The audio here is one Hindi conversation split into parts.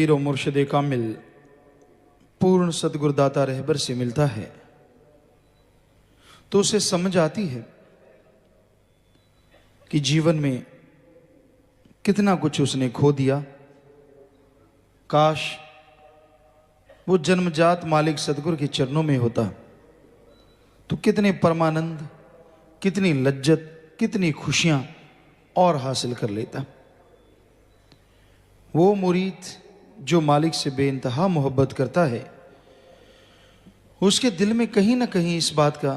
पीर और मुर्शिद कामिल पूर्ण सद्गुरुदाता रहबर से मिलता है तो उसे समझ आती है कि जीवन में कितना कुछ उसने खो दिया। काश वो जन्मजात मालिक सदगुरु के चरणों में होता तो कितने परमानंद, कितनी लज्जत, कितनी खुशियां और हासिल कर लेता। वो मुरीद जो मालिक से बेइंतहा मोहब्बत करता है उसके दिल में कहीं ना कहीं इस बात का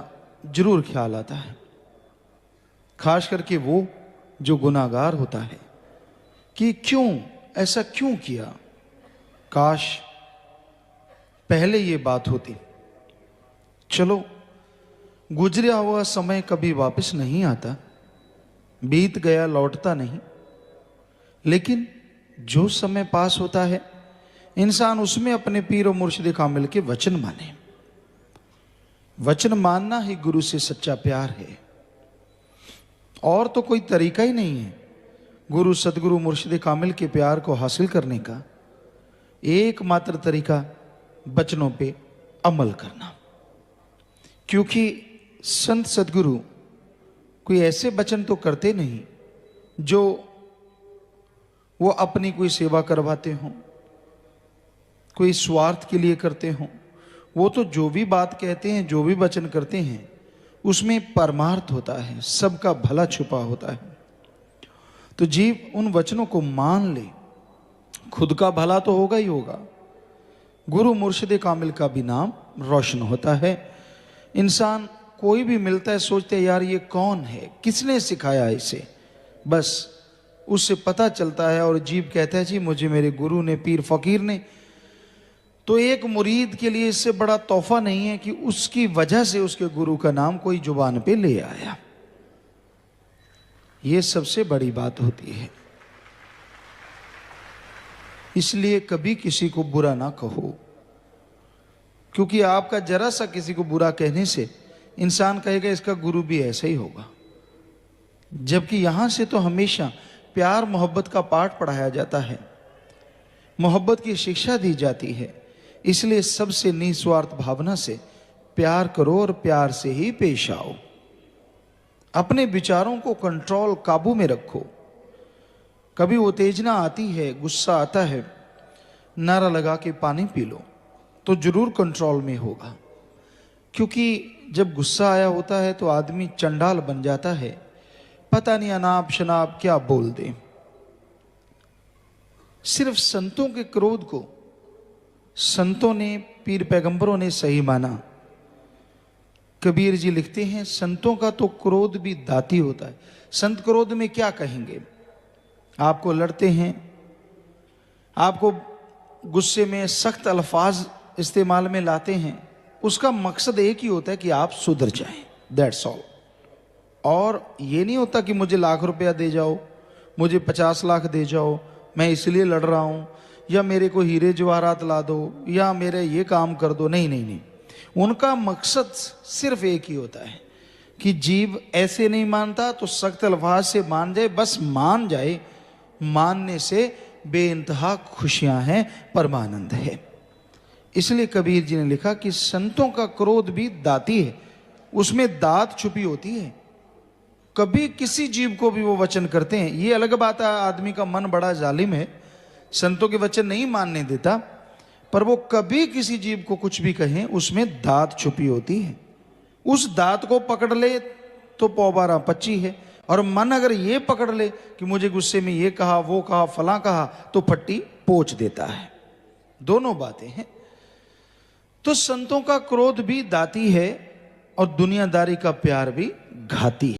जरूर ख्याल आता है, खास करके वो जो गुनाहगार होता है, कि क्यों ऐसा क्यों किया। काश पहले ये बात होती। चलो, गुजरा हुआ समय कभी वापस नहीं आता, बीत गया लौटता नहीं, लेकिन जो समय पास होता है इंसान उसमें अपने पीर और मुर्शिद कामिल के वचन माने। वचन मानना ही गुरु से सच्चा प्यार है, और तो कोई तरीका ही नहीं है गुरु सदगुरु मुर्शिद कामिल के प्यार को हासिल करने का। एकमात्र तरीका वचनों पे अमल करना, क्योंकि संत सदगुरु कोई ऐसे वचन तो करते नहीं जो वो अपनी कोई सेवा करवाते हों, कोई स्वार्थ के लिए करते हों। वो तो जो भी बात कहते हैं, जो भी वचन करते हैं, उसमें परमार्थ होता है, सबका भला छुपा होता है। तो जीव उन वचनों को मान ले, खुद का भला तो होगा ही होगा, गुरु मुर्शिद कामिल का भी नाम रोशन होता है। इंसान कोई भी मिलता है सोचते यार ये कौन है, किसने सिखाया इसे, बस उससे पता चलता है और जीव कहता है जी मुझे मेरे गुरु ने, पीर फकीर ने। तो एक मुरीद के लिए इससे बड़ा तोहफा नहीं है कि उसकी वजह से उसके गुरु का नाम कोई जुबान पे ले आया। ये सबसे बड़ी बात होती है। इसलिए कभी किसी को बुरा ना कहो, क्योंकि आपका जरा सा किसी को बुरा कहने से इंसान कहेगा इसका गुरु भी ऐसा ही होगा। जबकि यहां से तो हमेशा प्यार मोहब्बत का पाठ पढ़ाया जाता है, मोहब्बत की शिक्षा दी जाती है। इसलिए सबसे निस्वार्थ भावना से प्यार करो और प्यार से ही पेश आओ। अपने विचारों को कंट्रोल, काबू में रखो। कभी उत्तेजना आती है, गुस्सा आता है, नारा लगा के पानी पी लो तो जरूर कंट्रोल में होगा। क्योंकि जब गुस्सा आया होता है तो आदमी चंडाल बन जाता है, पता नहीं अनाप शनाप क्या बोल दे। सिर्फ संतों के क्रोध को संतों ने, पीर पैगंबरों ने सही माना। कबीर जी लिखते हैं संतों का तो क्रोध भी दाती होता है। संत क्रोध में क्या कहेंगे, आपको लड़ते हैं, आपको गुस्से में सख्त अल्फाज इस्तेमाल में लाते हैं, उसका मकसद एक ही होता है कि आप सुधर जाएं, दैट्स ऑल। और ये नहीं होता कि मुझे लाख रुपया दे जाओ, मुझे 50 लाख दे जाओ, मैं इसलिए लड़ रहा हूं, या मेरे को हीरे जवाहरात ला दो, या मेरे ये काम कर दो। नहीं नहीं नहीं, उनका मकसद सिर्फ एक ही होता है कि जीव ऐसे नहीं मानता तो सख्त अल्फाज से मान जाए, बस मान जाए। मानने से बेइंतहा खुशियां हैं, परमानंद है। इसलिए कबीर जी ने लिखा कि संतों का क्रोध भी दाती है, उसमें दात छुपी होती है। कभी किसी जीव को भी वो वचन करते हैं, ये अलग बात है आदमी का मन बड़ा जालिम है, संतों के वचन नहीं मानने देता, पर वो कभी किसी जीव को कुछ भी कहें उसमें दात छुपी होती है। उस दात को पकड़ ले तो पौबारा पच्ची है, और मन अगर ये पकड़ ले कि मुझे गुस्से में ये कहा, वो कहा, फलां कहा, तो पट्टी पोंछ देता है। दोनों बातें हैं। तो संतों का क्रोध भी दाती है और दुनियादारी का प्यार भी घाती है।